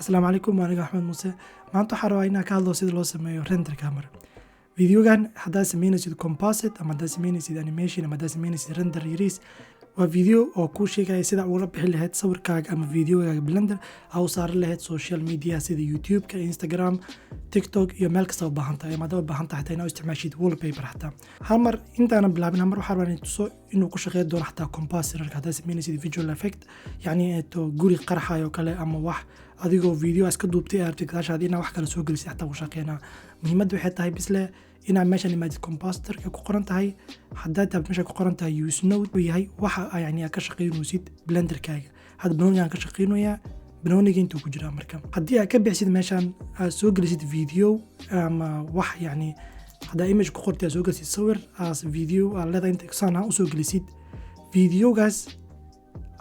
السلام عليكم وأنا أحمد موسى. maanta waxaan rabaa inaan ka hadlo sida loo sameeyo render camera. Videogan haddaad sameynaysid composite ama haddaad sameynaysid animation ama haddaad sameynaysid render yariis, waa video oo kuu sheegaya sida ugala bixi lahayd sawirkaaga ama videogaaga Blender aad u saari lahayd social media sida YouTube-ka, Instagram, TikTok iyo meel kasta u baahan tahay. Ama haddaad u baahan tahay inaad u isticmaashid wallpaper xataa. Hal mar intaanan bilaabin hal mar waxaan rabaa inaan tuso inuu ku shaqeyn doono xataa compositorka haddaad sameynaysid visual effect, yacni guri qarxayo kale ama wax adigoo video iska duubtay aragtid gaashaad inaad wax kale soo gelisay xataa u shaqeynaa. Muhiimaddu waxay tahay bisle inaad meeshan imaadid compositorka ku qoran tahay, haddaad taabto meesha ku qoran tahay use node uu yahay waxa yacni aad ka shaqeynaysid blenderkaaga. Hadda banoonigaan ka shaqeynayaa, banooniga intuu ku jiraa marka. Haddii aad ka bixsid meeshan aad soo gelisid video ama wax yacni haddaa image ku qortay aad soo gelisid sawir as video aad leedahay inta saan u soo gelisid videogaas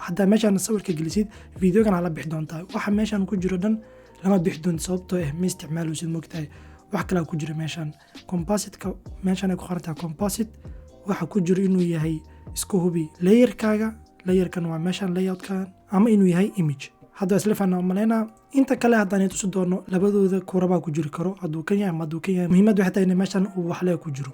haddaa meeshan sawirka gelisid videogan ala bixi doontaa. Waxa meeshan ku jiro dhan lama bixi doonto sababtoo ah ma isticmaalaysid moogtahay wax kale ku jira meeshan. Composite-ka meeshan ay ku qoran tahay composite waxa ku jiro inuu yahay isku hubi layerkaaga, layerkan waa meeshan layout-ka ama inuu yahay image. hadda isla faana maleena inta kale haddaan tusi doono labadooda kuraba ku jiri karo hadduu kan yahay ama hadduu kan yahay. Muhiimaddu waxay tahay in meeshan uu wax le ku jiro.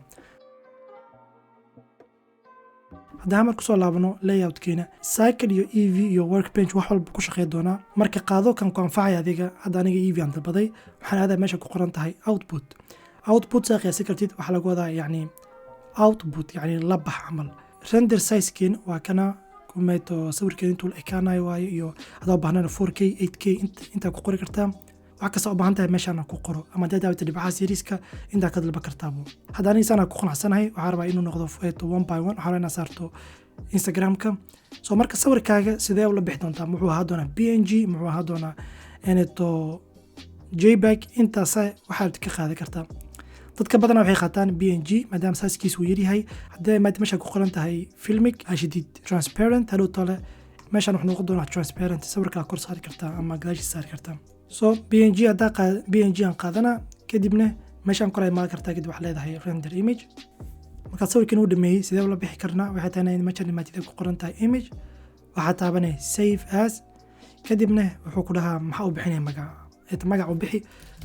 haddaan marku soo laabano layout-keena cycle iyo EV iyo workbench wax walba ku shaqeyn doonaa. marka qaado kan ku anfacay adiga hadda aniga EV aan dalbaday waxaan aadaa meesha ku qoran tahay output saa qiyaasi kartid waxa lagu wadaa yacni output yacni la bax camal. render size-keen waa kana kumeeto sawirkeeda intuu la ekaanayo waayo iyo haddaa u baahnaan 4K 8K intaa ku qori kartaa. wax kasta u baahan tahay meeshaan ku qoro ama haddaad daawata dhibcahaas yariiska intaa ka dalba kartaabo. haddaan isaan ku qanacsanahay waxaan rabaa inuu noqdo 1 by 1 waxaan rabaa inaad saarto Instagram-ka. soo marka sawirkaaga sidee ula bixi doontaa muxuu ahaa doonaa PNG muxuu ahaa doonaa JPEG intaas waxaad ka qaadan kartaa. dadka badan waxay qaataan PNG maadaama size-kiisu yar yahay. haddii maad meesha ku qoran tahay filmic ashidid transparent hadhow tole meeshan wuxuu noqon doonaa transparent sawirkaa kor saari kartaa ama gadaashiisa saari kartaa. soo PNG haddaa PNG aan qaadana kadibna meeshaan kor ay maali kartaa kadib wax leedahay render image. markaad sawirkan uu dhameeyey sidee ula bixi karnaa waxay tahay in meeshan imaatida ku qoran tahay image waxaa taabanay save as kadibna wuxuu ku dhahaa maxaa u bixinaya magac u bixi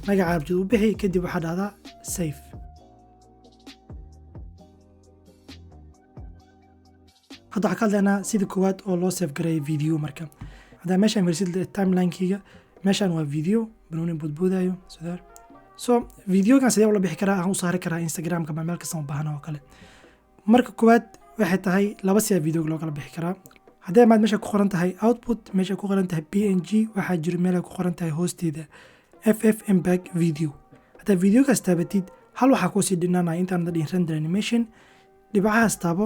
magaca abjad u bixi kadib waxaa dhahdaa save. hadda waxaa ka hadlaynaa sida koowaad oo loo save gareeyo video. marka haddaa meeshaan fiirsid timeline-kiga meeshaan waa video banooni boodboodayo sidaa. soo videogan sidee ula bixi karaa aan u saari karaa Instagram-ka ama meel kasta oo baahan oo kale. marka koowaad waxay tahay laba si video loo kala bixi karaa. haddii maad meesha ku qoran tahay output meesha ku qoran tahay PNG waxaa jira meel ku qoran tahay hoosteeda FFmpeg video. haddaa videogaas taabatid hal waxaa ku sii dhinaanaya intaan dadin render animation dhibcahaas taabo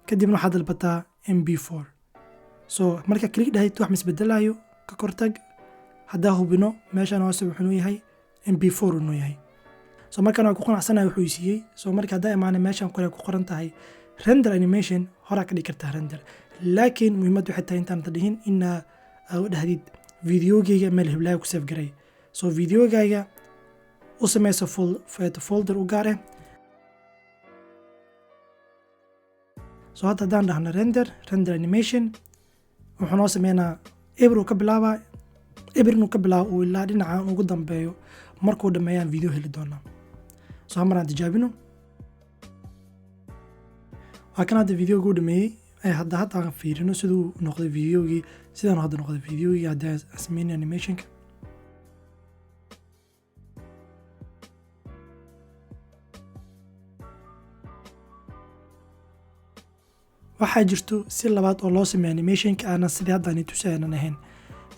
kadibna waxaad dalbataa MP4. soo marka click dhahayd wax misbedelayo ka kortag haddaa hubino meeshan hoose wuxuu yahay MP4 inuu yahay. soo markaan waan ku qanacsanahay wuxuu siiyey. soo marka haddaa imaana meeshan kore ku qoran tahay render animation horaa ka dhigi kartaa render. laakiin muhiimaddu waxay tahay intaan dhihin inaa u dhahdid videogayga meel hiblaayo ku save garay. soo videogayga u sameyso folder u gaar ah. soo hadda haddaan dhahno render animation wuxuu noo sameynaa inuu ka bilaabo uu ilaa dhinaca ugu dambeeyo markuu dhameeyaan video heli doonaa. soo hamaraan tijaabino waa kan hadda videoga u dhameeyey hadda aan fiirino siduu noqday videogii sidaan hadda noqday videogii hadda sameynay animationka. waxaa jirto si labaad oo loo sameeyo animationka aanan sidii hadda aan tusaynan ahayn.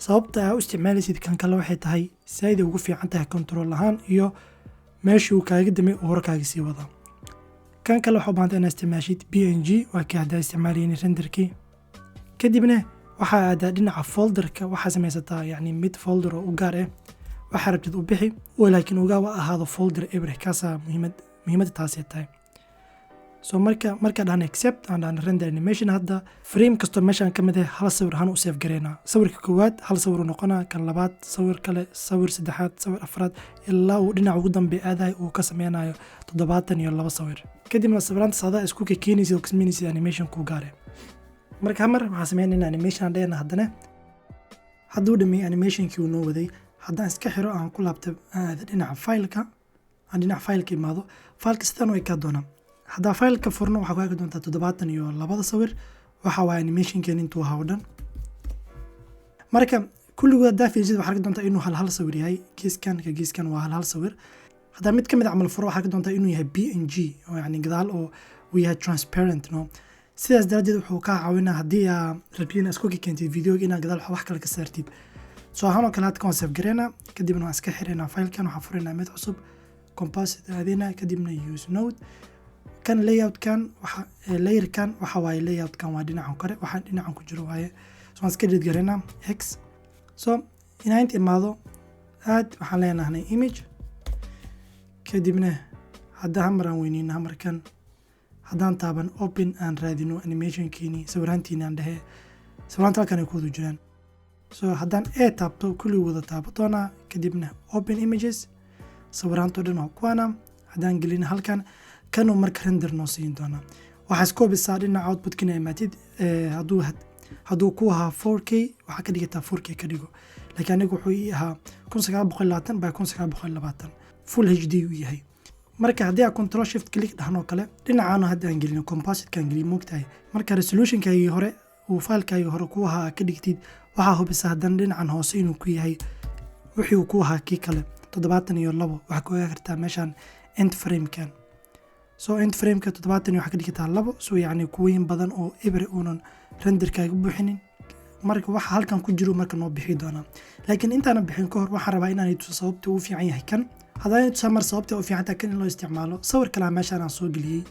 sababta aad u isticmaalaysid kan kale waxay tahay saaid ugu fiican tahay control ahaan iyo meeshuu kaaga damay oo horkaaga sii wadaa. kan kale waxaa u baahan tahay inaad isticmaashid PNG waa kii haddaa isticmaalaynin renderkii. kadibna waxaa aadaa dhinaca folderka waxaa samaysataa yacni mid folder oo u gaar ah waxaa rabtid u bixi oo laakiin uga ahaado folder ebre kaasaa muhiimadda taasay tahay. soo marka dhahan accept aan dhahan render animation hadda frame kastoo meeshaan ka mid ah hal sawir ahaan u save gareynaa. sawirka koowaad hal sawir uu noqonaa kan labaad sawir kale sawir saddexaad sawir afraad ilaa uu dhinaca ugu dambeeya aadahay uu ka sameynayo 72 sawir. kadibna sawiraanta saada isku keenaysid oo kasmeynaysid animation ku gaar ah. marka hamar waxaan sameynaa animation dheerna haddana hadduu dhameeyay animationkii uu noo waday haddaan iska xiro aan ku laabto dhinaca faylka imaado faylka sidaan u ekaa doonaa haddaa faylka furno waxaa ku arki doontaa 72 sawir waxa waaye animationkeena intuu ahaa oo dhan marka kulligood haddaa fiirsid waxaa arki doontaa inuu hal sawir yahay geeskan waa hal sawir haddaa mid ka mid camal furo waxaa arki doontaa inuu yahay PNG oo yacni gadaal oo uu yahay transparent no sidaas daraaddeed wuxuu kaa caawinaa haddii aa rabtiin isku keentid videoga inaad gadaal wax kale ka saartid soo ahaan oo kale hadda save gareynaa kadibna waan iska xireynaa faylkan waxaan fureynaa mid cusub composite aadina kadibna use node kan layoutkan layerkan waxa waaye layoutkan waa dhinacan kore waxaan dhinacan ku jiro waaye so waan iska gareynaa x so inaan imaado aad waxaan leenahay image kadibna hadda hamaraan weynina hamarkan haddaan taaban open aan raadino animationkiini sawiraantiina aan dhehe sawiraanta halkan ay ku wada jiraan so haddaan taabto kulli wada taabo doonaa kadibna open images sawiraanto dhan oo kuwana haddaan gelina halkan kanuu marka render noo siin doonaa waxaa iska hubisaa dhinaca outputkina imaatid hadduu ku ahaa 4K waxaa ka dhigataa 4K ka dhigo laakiin anigu wuxuu ii ahaa 1920 by 1920 full HD uu yahay marka haddii aan control shift click dhahnoo kale dhinacaana hadda aan gelino composite-kan geliyo moogtahay marka resolution-kaagii hore uu faylkaagii hore ku ahaa ka dhigtid waxaa hubisaa haddana dhinacan hoose inuu ku yahay wixii uu ku ahaa kii kale 72 waxaa ku ogaa kartaa meeshaan end frame-kan so end frame-ka 70 waxaa ka dhigtaa 2 so yacni kuweyn badan oo ebre uunan renderkaaga buuxinin marka waxa halkan ku jiro marka noo bixi doonaa laakiin intaana bixin ka hor waxaan rabaa inaan tuso sababta uu fiican yahay kan haddaan tusaa mar sababta uu fiican tahay kan in loo isticmaalo sawir kale meeshaan aan soo geliyey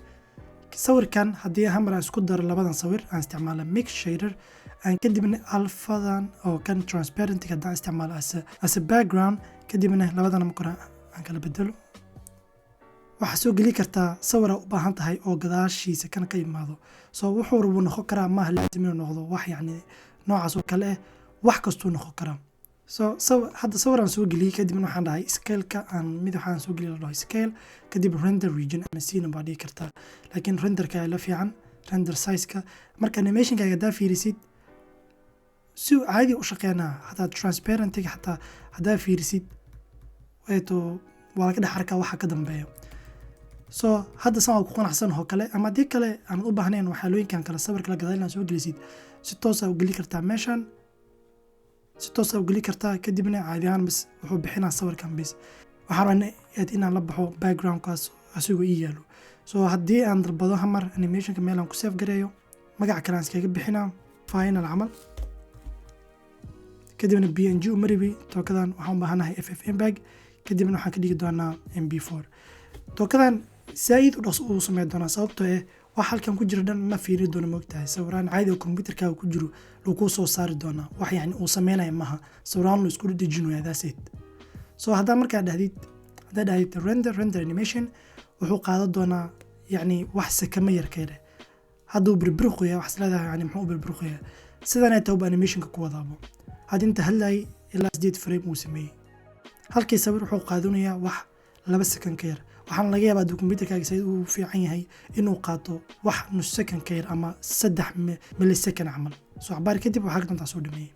sawirkan haddii hamar aan isku daro labadan sawir aan isticmaalo mix shader aan kadibna alfadan oo kan transparent haddaan isticmaalo as a background kadibna labadana marka aan kala bedelo waxaa soo geli kartaa sawir u baahan tahay oo gadaashiisa kan ka imaado soo wuxuu rabo noqon karaa maaha laasim inuu noqdo wax yacni noocaas oo kale ah wax kastuu noqon karaa so hadda sawiraan soo geliyey kadibna waxaan dhahay scale-ka aan mid waxaan soo geliyay la dhaho scale kadib render region ama scene baa dhigi kartaa laakiin renderka ay la fiican render size-ka marka animation-kaaga haddaa fiirisid si caadi u shaqeynaa hataa transparent-ga hataa haddaa fiirisid waa laga dhex arkaa waxa ka dambeeya so hadda san ku qanacsan oo kale ama haddii kale aan u baahnayn waxaalooyinkan kale sawirka la gadaal soo gelisid si toos ah u geli kartaa meeshan si toos ah u geli kartaa kadibna caadi ahaan bas wuxuu bixinaa sawirkan bis waxaan rabaa inaan la baxo backgroundkaas asigoo ii yaalo so haddii aan dalbado hamar animationka meel aan ku save gareeyo magaca kale aan iskaga bixinaa final camal kadibna PNG u maribi tookadan waxaan u baahanahay FFmpeg kadibna waxaan ka dhigi doonaa MP4 tookadan saaid u dhaqso uu sameyn doonaa sababtoo ah wax halkan ku jira dhan ma fiiri doono moogtahay sawiraan caadi oo computerkaaga ku jiro lagu soo saari doonaa wax yacni uu sameynaya maaha sawiraan la isku dhejinayo that's it so haddaa markaa dhahdid render animation wuxuu qaadan doonaa yacni wax sakama yarkeeda hadduu birbirqoya wax isleedahay yani muxuu birbirqoya sidan ay tahay animationka ku wadaabo hadda inta hadlay ilaa 8 frame uu sameeyey halkii sawir wuxuu qaadanayaa wax 2 second ka yar waxaan laga yaabaa computerkaaga sayid uu fiican yahay inuu qaato wax nus second ka yar ama 3 millisecond camal soo cabaar kadib waxaa ka dantaa soo dhameeyey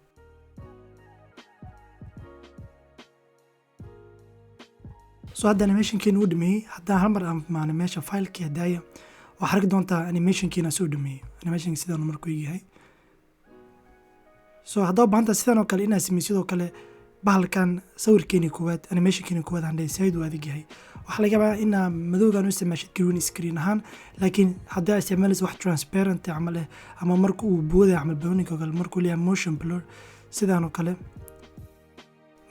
soo hadda animationkiina uu dhameeyey haddaan hal mar aan maana meesha filekii hadaaya waxaa arki doontaa animationkiina soo dhameeyey animationka sidaan markuu yahay soo haddaba baahanta sidaan oo kale inaad sameysid sidoo kale bahalkan sawirkeeni koowaad animationkeeni koowaad aan dhahay sayid uu adag yahay waxaa laga yaabaa inaa madowgan u isticmaashid green screen ahaan laakiin haddii aad isticmaalaysa wax transparent camal ah ama marka uu boodaya camal bawninka oo kale markuu leeyahay motion blur sidaan oo kale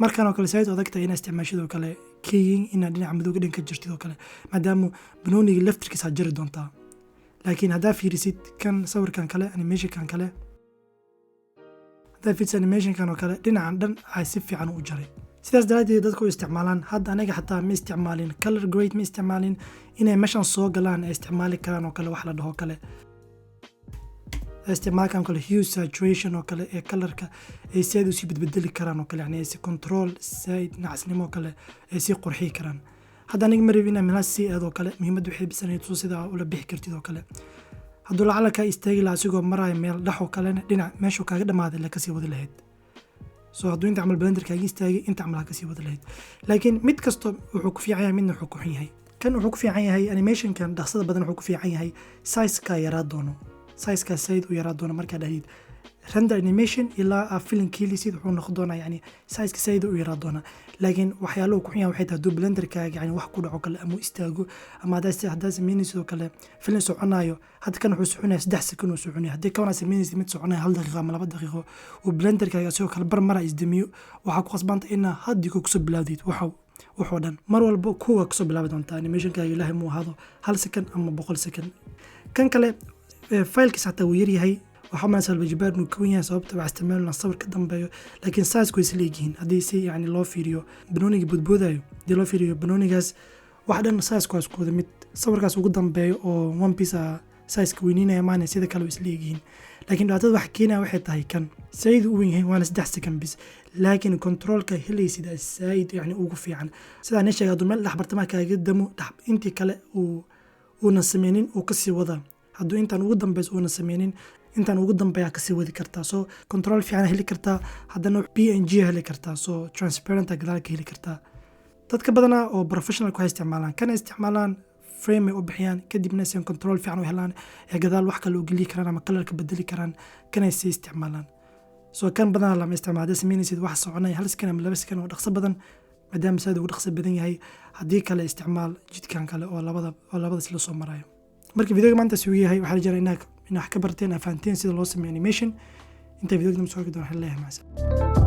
markan oo kale sayid adag tahay inaad isticmaashid oo kale keying inaad dhinaca madowga dhan ka jirtid oo kale maadaama banooniga laftirkiisa jari doontaa laakiin haddaa fiirisid kan sawirkan kale animationkan kale haddaa fiirisid animationkan oo kale dhinacan dhan ay si fiican u jaray sidaas daraaddeed dadku isticmaalaan hadda aniga xataa ma isticmaalin color grade ma isticmaalin inay meeshan soo galaan ay isticmaali karaan oo kale wax la dhaho kale isticmaalkan kale hue saturation oo kale ee colorka ay si aad u sii bedbedeli karaan oo kale yani ay si control side nacasnimo oo kale ay si qurxi karaan hadda aniga ma rabin inaan meelahaas sii aad oo kale muhiimaddu waxay bisanayay tuso sida ula bixi kartid oo kale hadduu lacala ka istaagi lahaa asigoo maraya meel dhex oo kalena dhinac meeshuu kaaga dhammaaday la kasii wadi lahayd soo hadduu inta camal blenderkaaga istaagay inta camal ha kasii wada lahayd. laakiin mid kasto wuxuu ku fiican yahay, midna wuxuu ku xun yahay. kan wuxuu ku fiican yahay animationkan dhaqsada badan, wuxuu ku fiican yahay size-ka yaraa doono, size-ka sayd u yaraa doono markaa dhahdid render animation ilaa film kiilisid wuxuu noqon doonaa yani size-ka sayd u yaraa doona. laakiin waxyaaluhu ku xun yahay waxay tahay hadduu blenderkaaga yani wax ku dhaco kale ama istaago ama haddaa sameynaysid oo kale film soconayo, hadda kan wuxuu soconaya 3 second uu soconaya, haddii kawana sameynaysid mid soconaya 1 daqiiqo ama 2 daqiiqo uu blenderkaaga sidoo kale bar mara isdamiyo, waxaa ku qasbanta inaa haddii ku kusoo bilaawdid waxoo dhan mar walba kuwa kasoo bilaabi doonta animationkaaga ilaahay muu ahaado 1 second ama 100 second. kan kale faylkiisa xataa wuu yaryahay, waxaa ma salba jibaar inuu ka wen yahay sababta waa isticmaalna sawir ka dambeeyo, laakiin size ku isla yihiin haddii si yani loo fiiriyo banooniga budboodayo, haddii loo fiiriyo banoonigaas wax dhan size ku isku wada mid, sawirkaas ugu dambeeyo oo one piece size ka weyninaya maana sida kale isla yihiin. laakiin dhibaatada wax keenaya waxay tahay kan sayd u weyn yahay waana 3 second bis, laakiin controlka helaysid sayd yani ugu fiican. sida aan sheegay hadduu meel dhex bartamaha kaaga damo intii kale uuna sameynin uu kasii wada, hadduu intaan ugu dambeyso uuna sameynin intaan ugu dambeeya kasii wadi kartaa, soo control fiican heli kartaa, haddana PNG heli kartaa, soo transparent gadaal ka heli kartaa. dadka badanaa oo professional ku isticmaalaan kana isticmaalaan frame u bixiyaan kadibna si control fiican u helaan ee gadaal wax kale u geli karaan ama color ka bedeli karaan kana si isticmaalaan. soo kan badanaa lama isticmaalo sameynaysid wax soconay 1 second ama 2 second oo dhaqso badan, maadaama saad ugu dhaqso badan yahay, haddii kale isticmaal jidkan kale oo labada isla soo marayo. marka videoga maanta suu yahay waxaa jira inaad wax ka barteen, fahanteen sida loo sameeyo animation. inta videoga soo arki doona xilliga macsan.